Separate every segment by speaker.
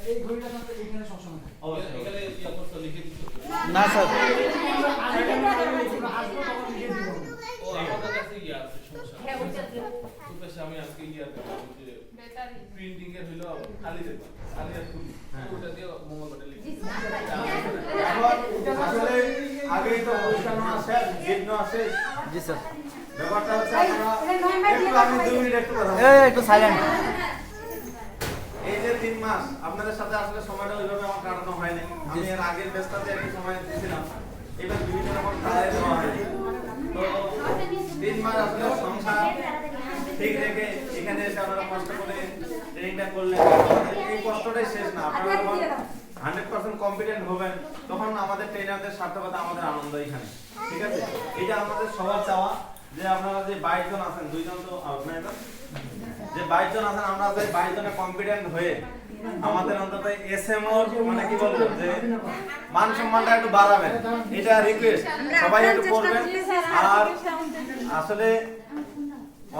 Speaker 1: এই ঘড়িটা তো এখানে সবসময় থাকে।
Speaker 2: অবশ্যই এখানে ইয়া করতে লিখে দিতে
Speaker 3: না স্যার
Speaker 2: ও আমাদের কাছে ইয়া আছে সমস্যা
Speaker 4: হ্যাঁ বুঝতে
Speaker 2: খুব বেশি আমি আজকে ইয়া দেখলাম যে প্রিন্টিং এর হলো খালি দেখলাম খালি আর খুলি ওটা দিয়ে মোবাইলটা লিখে
Speaker 5: আসলে আগেই তো অনুষ্ঠান আছে গেট আছে।
Speaker 3: জি স্যার
Speaker 5: ব্যাপারটা হচ্ছে আমরা আমি 2 মিনিট একটু কথা
Speaker 3: একটু সাইলেন্ট
Speaker 5: এই যে 3 মাস আপনাদের সাথে আসলে সময়টা ওইভাবে আমার কাটানো হয়নি। আমি এর আগের ব্যস্ততাতে একটু সময় দিয়েছিলাম, এবার বিভিন্ন রকম কাজে দেওয়া হয়নি। তো 3 মাস আসলে সংসার ঠিক রেখে এখানে এসে আপনারা কষ্ট করে ট্রেনিংটা করলেন। এই কষ্টটাই শেষ না, আপনারা যখন 100% কম্পিটেন্ট হবেন তখন আমাদের ট্রেনারদের সার্থকতা, আমাদের আনন্দ এখানে। ঠিক আছে, এটা আমাদের সবার চাওয়া যে আপনারা যে 22 জন আছেন, 2 জন তো আউটলাইন যে 22 জন আছেন, আমরা যে 22 জনে কম্পিটেন্ট হয়ে আমাদের অন্তত এসএমও মানে কি বলবো যে মান সম্মানটা একটু বাড়াবেন, এটা রিকোয়েস্ট সবাই একটু করবেন। আর আসলে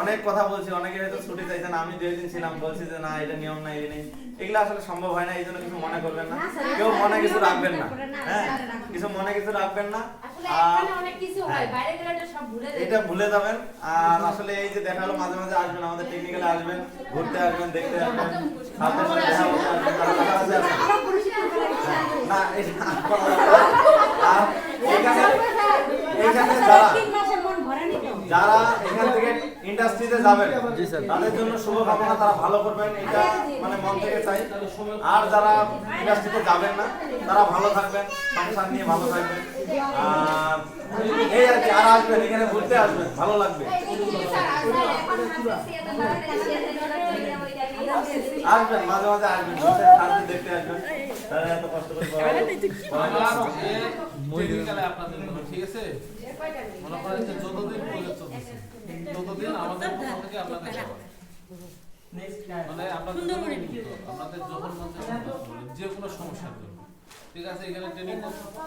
Speaker 5: অনেক কথা বলছি, অনেকে হয়তো ছুটি চাইছেন, আমি 2 দিন ছিলাম, বলছি যে না এটা নিয়ম না, এই নেই, এগুলো আসলে সম্ভব হয় না। এই জন্য কিছু মনে করবেন না, কেউ মনে কিছু রাখবেন না, হ্যাঁ কিছু মনে কিছু রাখবেন না। আর
Speaker 4: অনেক কিছু হয়, বাইরে গেলে এটা সব ভুলে যাবেন,
Speaker 5: এটা ভুলে যাবেন। আর আসলে এই যে দেখালো মাঝে মাঝে আসবেন, আমাদের টেকনিক্যালে আসবেন, ঘুরতে আসবেন, দেখতে আসবেন, সাথে সাথে দেখা করতে আসবেন, তারা কাছে আসবেন না। আর এখানে যারা এখান থেকে ইন্ডাস্ট্রিতে যাবেন তাদের জন্য শুভকামনা, তারা ভালো করবেন, এটা মানে মন থেকে চাই। আর যারা ইন্ডাস্ট্রিতে যাবেন না তারা ভালো থাকবেন, সংসার নিয়ে ভালো থাকবেন। আর এই আর কি, আর আসবেন এখানে ঘুরতে আসবেন, ভালো লাগবে। আসবেন মাঝে মাঝে আসবেন, দেখতে আসবেন, তারা এত কষ্ট করে
Speaker 2: টেকনিক্যালি আপনাদের জন্য ঠিক আছে। মনে করেন যে যতদিন প্রজেক্ট চলছে ততদিন আমাদের পক্ষ থেকে আপনাদের সেবা, মানে আপনাদের জন্য আপনাদের যখন যে কোনো সমস্যার জন্য ঠিক আছে, এখানে ট্রেনিং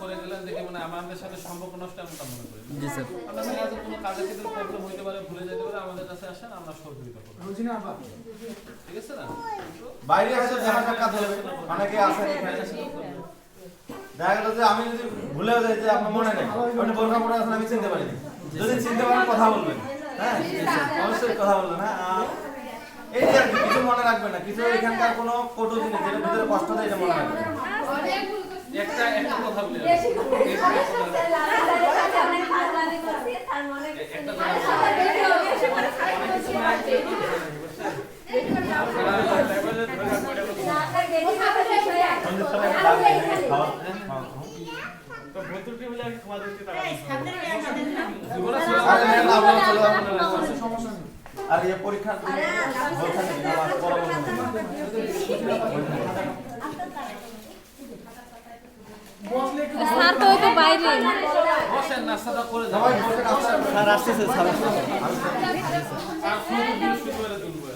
Speaker 2: করে গেলেন দেখে মানে আমাদের সাথে সম্পর্ক নষ্ট এমনটা মনে করি।
Speaker 3: জি স্যার
Speaker 2: আপনাদের কাছে কোনো কাজের ক্ষেত্রে প্রবলেম হইতে পারে, ভুলে যেতে পারে, আমাদের কাছে আসেন, আমরা সহযোগিতা করব। ঠিক আছে না,
Speaker 5: বাইরে হয়তো দেখা সাক্ষাৎ হবে, অনেকে আসেন এখানে, দেখা গেল যে আমি যদি ভুলেও যাই যে আপনার মনে নেই, আপনি বোরখা পরে আছেন, আমি চিনতে পারিনি। যদি চিনতে পারেন কথা বলবেন, হ্যাঁ অবশ্যই কথা বলবেন। হ্যাঁ আর এই যে আর কি, কিছু মনে রাখবেন না, কিছু এখানকার কোনো কটু জিনিস যেটা ভিতরে কষ্ট দেয় এটা মনে রাখবেন না।
Speaker 2: একটা কথা বলি,
Speaker 5: আর এই পরীক্ষা
Speaker 6: স্যার তো ওই তো বাইরে
Speaker 2: বসেন, নাস্তাটা করে যাও।
Speaker 5: সবাই বসে নাস্তা
Speaker 3: স্যার আসতেছে স্যার
Speaker 2: আর ফুল বৃষ্টি করে তুলবো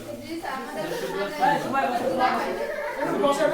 Speaker 1: বসে